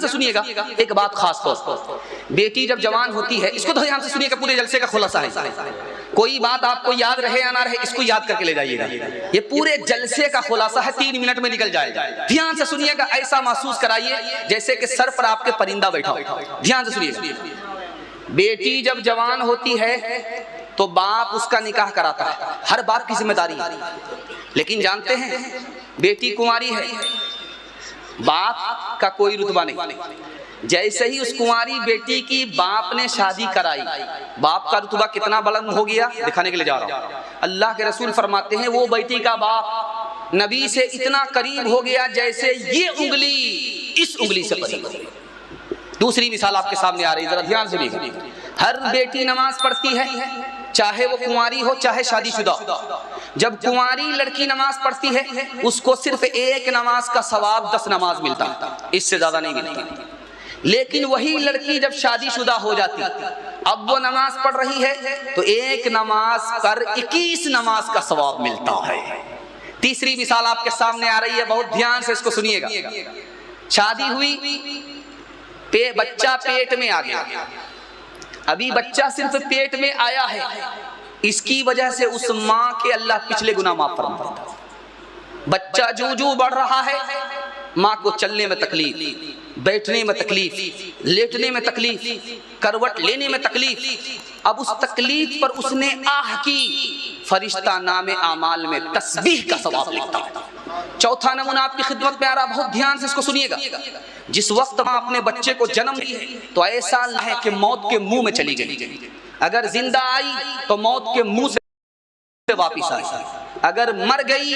से सुनिएगा एक बात खास तौर पर, बेटी जब जवान होती है, इसको तो ध्यान से सुनिएगा, पूरे जलसे का खुलासा है, कोई बात आपको याद रहे या ना रहे इसको याद करके ले जाइएगा, ये पूरे जलसे का खुलासा है, 3 मिनट में निकल जाएगा। ध्यान से सुनिएगा, ऐसा महसूस कराइए जैसे कि सर पर आपके परिंदा बैठा हो। ध्यान से सुनिएगा, बेटी जब जवान होती है तो बाप उसका निकाह कराता है, हर बाप की जिम्मेदारी है। लेकिन जानते हैं बेटी कुंवारी है, बाप का कोई रुतबा नहीं। जैसे ही उस कुंवारी बेटी की बाप ने शादी कराई, बाप का रुतबा कितना बुलंद हो गया दिखाने के लिए जा रहा हूं। अल्लाह के रसूल फरमाते हैं वो बेटी का बाप नबी से इतना करीब हो गया जैसे ये उंगली इस उंगली से करीब। दूसरी मिसाल आपके सामने आ रही है, जरा ध्यान से देखिए। हर बेटी नमाज पढ़ती है, चाहे वो कुंवारी हो चाहे शादीशुदा। जब कुंवारी लड़की नमाज पढ़ती है उसको सिर्फ एक नमाज का सवाब 10 नमाज मिलता है, इससे ज्यादा नहीं मिलता। लेकिन वही लड़की जब शादीशुदा हो जाती, अब वो नमाज पढ़ रही है तो एक नमाज पर 21 नमाज का सवाब मिलता है। तीसरी मिसाल आपके सामने आ रही है, बहुत ध्यान से इसको सुनिएगा। शादी हुई, बच्चा पेट में आ गया, अभी बच्चा सिर्फ पेट में आया है, इसकी वजह से उस माँ के अल्लाह पिछले गुनाह माफ फरमा देता है। बच्चा जो जो बढ़ रहा है, माँ को चलने में तकलीफ, बैठने में तकलीफ, लेटने में तकलीफ, करवट लेने में तकलीफ। अब उस तकलीफ पर उसने आह की, फरिश्ता नामे आमाल में तस्बीह का सवाब लिखता है। चौथा नमूना आपकी खिदमत में आ रहा, बहुत ध्यान से इसको सुनिएगा। जिस वक्त माँ अपने बच्चे को जन्म दी तो ऐसा है कि मौत के मुंह में चली गई, अगर जिंदा आई तो मौत के मुंह से वापिस आई, अगर मर गई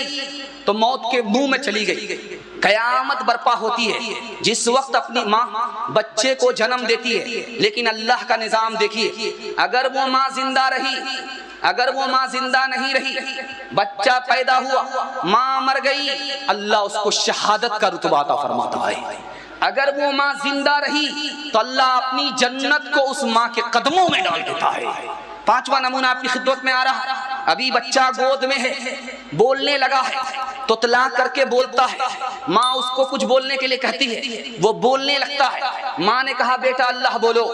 तो मौत के मुंह में चली गई। कयामत बर्पा होती है जिस वक्त अपनी माँ बच्चे को जन्म देती है। लेकिन अल्लाह का निजाम देखिए, अगर वो माँ जिंदा रही, अगर वो माँ जिंदा नहीं रही, बच्चा पैदा हुआ, माँ मर गई, अल्लाह उसको शहादत का रुतबा अता फरमाता है। अगर वो माँ जिंदा रही तो अल्लाह अपनी जन्नत को उस माँ के कदमों में डाल देता है। पांचवा नमूना आपकी खिदमत में आ रहा, अभी बच्चा गोद में है, बोलने लगा है, तुतला करके बोलता है, माँ उसको कुछ बोलने के लिए कहती है, वो बोलने लगता है। माँ ने कहा बेटा अल्लाह बोलो,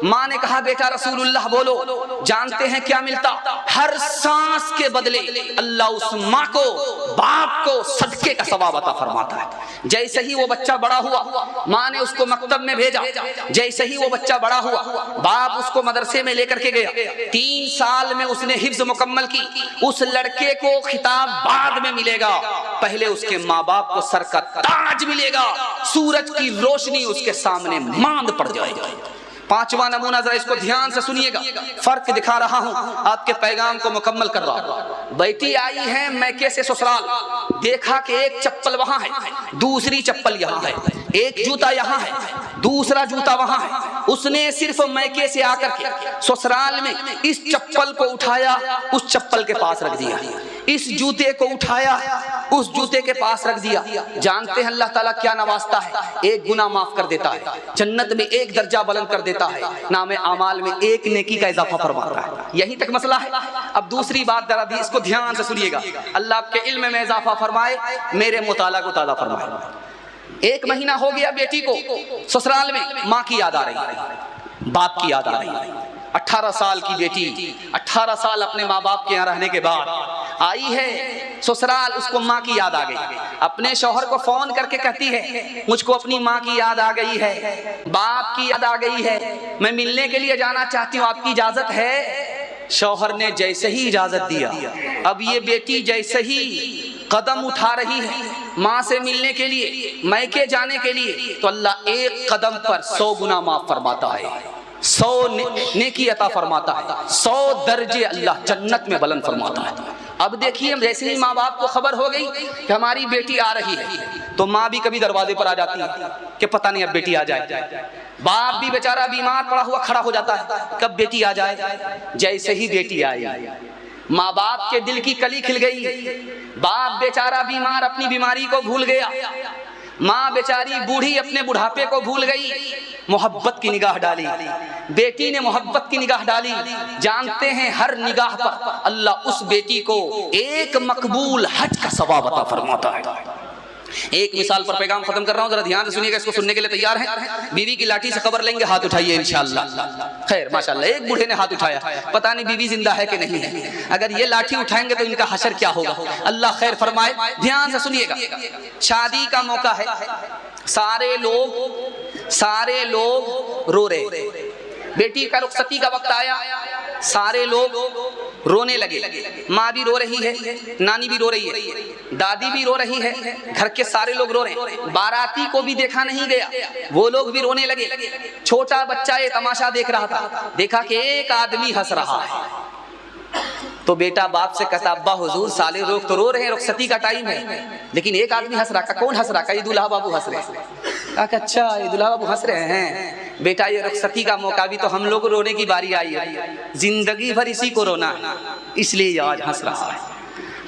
माँ ने कहा बेटा रसूलुल्लाह बोलो। जानते हैं क्या मिलता? हर सांस के बदले अल्लाह उस माँ को, बाप को सदके का सवाब अता फरमाता है। जैसे ही वो बच्चा बड़ा हुआ, माँ ने उसको मकतब में भेजा, जैसे ही वो बच्चा बड़ा हुआ, बाप उसको मदरसे में लेकर के गया। 3 साल में उसने हिफ्ज मुकम्मल की। उस लड़के को खिताब बाद में मिलेगा, पहले उसके माँ बाप को सर का ताज मिलेगा, सूरज की रोशनी उसके सामने मांद पड़ जाएगी। पांचवा नमूना जरा इसको ध्यान से सुनिएगा, फर्क दिखा रहा हूं, आपके पैगाम को मुकम्मल कर रहा हूं। बेटी आई है मैके से ससुराल, देखा कि एक चप्पल वहां है, दूसरी चप्पल यहां है, एक जूता यहां है, दूसरा जूता वहां है। उसने सिर्फ मैके से आकर के ससुराल में इस चप्पल को उठाया, उस चप्पल के पास रख दिया, इस जूते को उठाया, उस जूते के पास रख दिया। जानते हैं अल्लाह ताला क्या नवाजता है? एक गुनाह माफ कर देता है, जन्नत में एक दर्जा बुलंद कर देता है, नामे आमाल में एक नेकी का इजाफा फरमाता है। यही तक मसला है। अब दूसरी बात जरा दी, इसको ध्यान से सुनिएगा, अल्लाह आपके इल्म में इजाफा फरमाए, मेरे मुताला को ताज़ा फरमाए। 1 महीना हो गया बेटी को ससुराल में, माँ की याद आ रही है, बाप की याद आ रही है। 18 साल की बेटी, 18 साल अपने माँ बाप के यहाँ रहने के बाद आई है ससुराल, उसको माँ की याद आ गई। अपने शौहर को फोन करके कहती है मुझको अपनी माँ की याद आ गई है, बाप की याद आ गई है, मैं मिलने के लिए जाना चाहती हूँ, आपकी इजाजत है? शौहर ने जैसे ही इजाजत दिया, अब ये बेटी जैसे ही कदम उठा रही है माँ से मिलने के लिए, मैके जाने के लिए, तो अल्लाह एक कदम पर 100 गुना माफ फरमाता है, 100 नेकी अता फरमाता है, 100 दर्जे अल्लाह जन्नत में बुलंद फरमाता है। अब देखिए, जैसे ही माँ बाप को खबर हो गई कि हमारी बेटी आ रही है, तो माँ भी कभी दरवाजे पर आ जाती है कि पता नहीं अब बेटी आ जाए। बाप भी बेचारा बीमार पड़ा हुआ खड़ा हो जाता है, कब बेटी आ जाए। जैसे ही बेटी आई, माँ बाप के दिल की कली खिल गई। बाप बेचारा बीमार अपनी बीमारी को भूल गया, माँ बेचारी बूढ़ी अपने बुढ़ापे को भूल गई, मोहब्बत की निगाह डाली, बेटी ने मोहब्बत की निगाह डाली। जानते हैं हर निगाह पर अल्लाह उस बेटी को एक मकबूल हज का सवाब अता फरमाता है। एक मिसाल पर पैगाम खत्म कर रहा हूं, जरा ध्यान से सुनिएगा, इसको सुनने के लिए तैयार हैं? बीवी की लाठी से कब्र लेंगे, हाथ उठाइए इंशाअल्लाह। खैर माशाअल्लाह, एक बूढ़े ने हाथ उठाया, पता नहीं बीवी जिंदा है कि नहीं है। अगर ये लाठी उठाएंगे तो इनका हशर क्या होगा, अल्लाह खैर फरमाए। ध्यान से सुनिएगा, शादी का मौका है, सारे लोग रो रहे, बेटी का रुखसती का वक्त आया, सारे लोग रोने लगे। माँ भी रो रही है, नानी भी रो रही है, दादी भी रो रही है, घर के सारे लोग रो रहे हैं। बाराती को भी देखा नहीं गया, वो लोग भी रोने लगे। छोटा बच्चा ये तमाशा देख रहा था, देखा कि एक आदमी हंस रहा है, तो बेटा बाप से कहता, अब्बा हुजूर साले लोग तो रो रहे हैं, रुखसती का टाइम है, लेकिन एक आदमी हंस रहा। कौन हंस रहा? ये दूल्हा बाबू हंस रहे हैं। अच्छा, ये दूल्हा बाबू हंस रहे हैं। बेटा ये रुखसती का मौका भी तो हम लोग रोने की बारी आई है, जिंदगी भर इसी को रोना है, इसलिए आज हंस रहा है।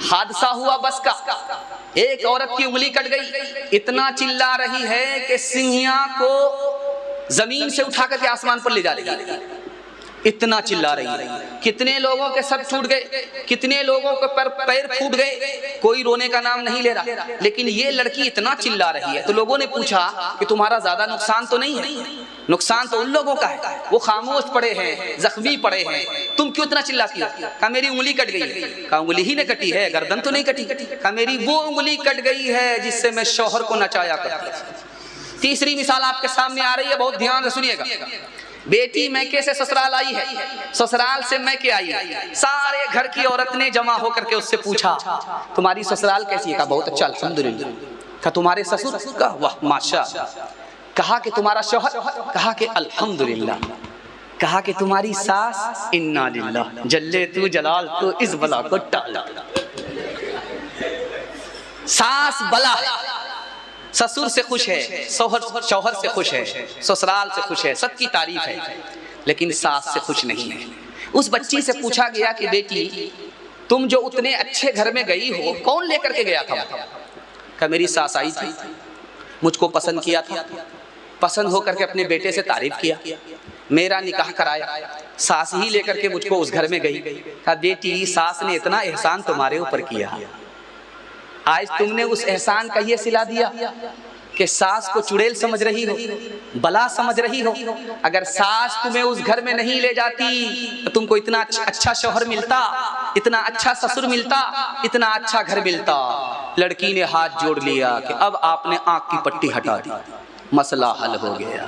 हादसा हुआ बस का, एक औरत की उंगली कट गई, इतना चिल्ला रही है कि सिंहिया को जमीन से उठा करके आसमान पर ले जा रही है, इतना चिल्ला रही है। कितने लोगों के सर टूट गए, कितने लोगों के पैर फूट गए, कोई रोने का नाम नहीं ले रहा, लेकिन ये लड़की इतना चिल्ला रही है। तो लोगों ने पूछा कि तुम्हारा ज्यादा नुकसान तो नहीं है? नुकसान तो उन लोगों का है, वो खामोश पड़े हैं, जख्मी पड़े हैं, तुम क्यों इतना चिल्लाती हो? कहा मेरी उंगली कट गई है। कहा उंगली ही ने कटी है, गर्दन तो नहीं कटी। कहा मेरी वो उंगली कट गई है जिससे मैं शौहर को नचाया करती थी। तीसरी मिसाल आपके सामने आ रही है, बहुत ध्यान से सुनिएगा। बेटी मैके से ससुराल आई है, ससुराल से मैके आई है, सारे घर की औरत ने जमा होकर के उससे पूछा तुम्हारी ससुराल कैसी है? कहा बहुत अच्छा अल्हम्दुलिल्लाह। कहा तुम्हारे ससुर? कहा वाह माशा। कहा कि तुम्हारा शौहर? कहा कि अल्हम्दुलिल्लाह। कहा कि तुम्हारी सास? इन्ना लिल्लाह, जल्ले तू जलाल तो इस बला को टाल। सास बला है, ससुर से खुश है, शौहर से खुश है, ससुराल से खुश है, सबकी तारीफ है, लेकिन सास से खुश नहीं है। उस बच्ची से पूछा गया कि बेटी तुम जो उतने अच्छे घर में गई हो, कौन लेकर के गया था? क्या मेरी सास आई थी, मुझको पसंद किया था, पसंद होकर के अपने बेटे से तारीफ किया, मेरा निकाह कराया, सास ही लेकर के मुझको उस घर में गई। कहा बेटी सास ने इतना एहसान तुम्हारे ऊपर किया, आज तुमने उस एहसान का ये सिला दिया कि सास को चुड़ैल समझ रही हो, बला समझ रही हो। अगर सास तुम्हें उस घर में नहीं ले जाती तो तुमको इतना अच्छा शौहर मिलता, इतना अच्छा ससुर मिलता, इतना अच्छा घर मिलता। लड़की ने हाथ जोड़ लिया कि अब आपने आंख की पट्टी हटा दी, मसला हल हो गया।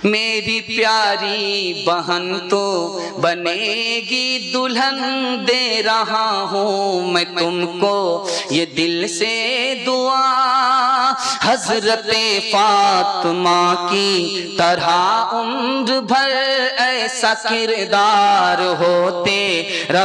मेरी प्यारी बहन तो बनेगी दुल्हन, दे रहा हूँ मैं तुमको ये दिल से दुआ। हजरते फातिमा की तरह उम्र भर ऐसा किरदार होते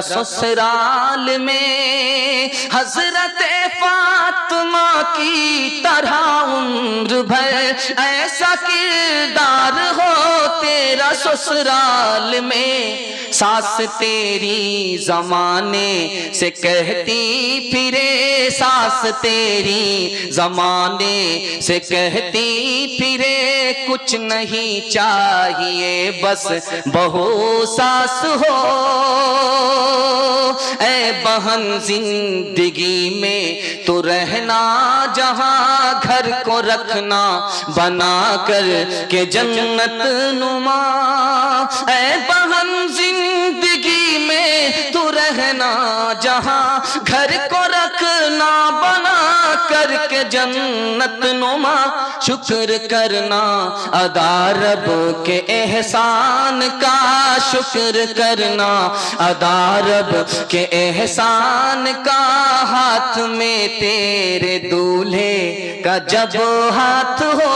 ससुराल में। हजरते फातिमा की तरह उम्र भर ऐसा किरदार हो तेरा ससुराल में। सास तेरी जमाने से कहती फिरे, सास तेरी जमाने से कहती फिरे, कुछ नहीं चाहिए बस बहू सास हो। ऐ बहन जिंदगी में तो रहना जहां, घर को रखना बना कर के जन्नत नुमा। ऐ बहन जिंदगी में तू रहना जहां, घर को रखना बना कर के जन्नत नुमा। शुक्र करना अदा रब के एहसान का, शुक्र करना अदा रब के एहसान का। हाथ में तेरे दूल्हे का जब हाथ हो,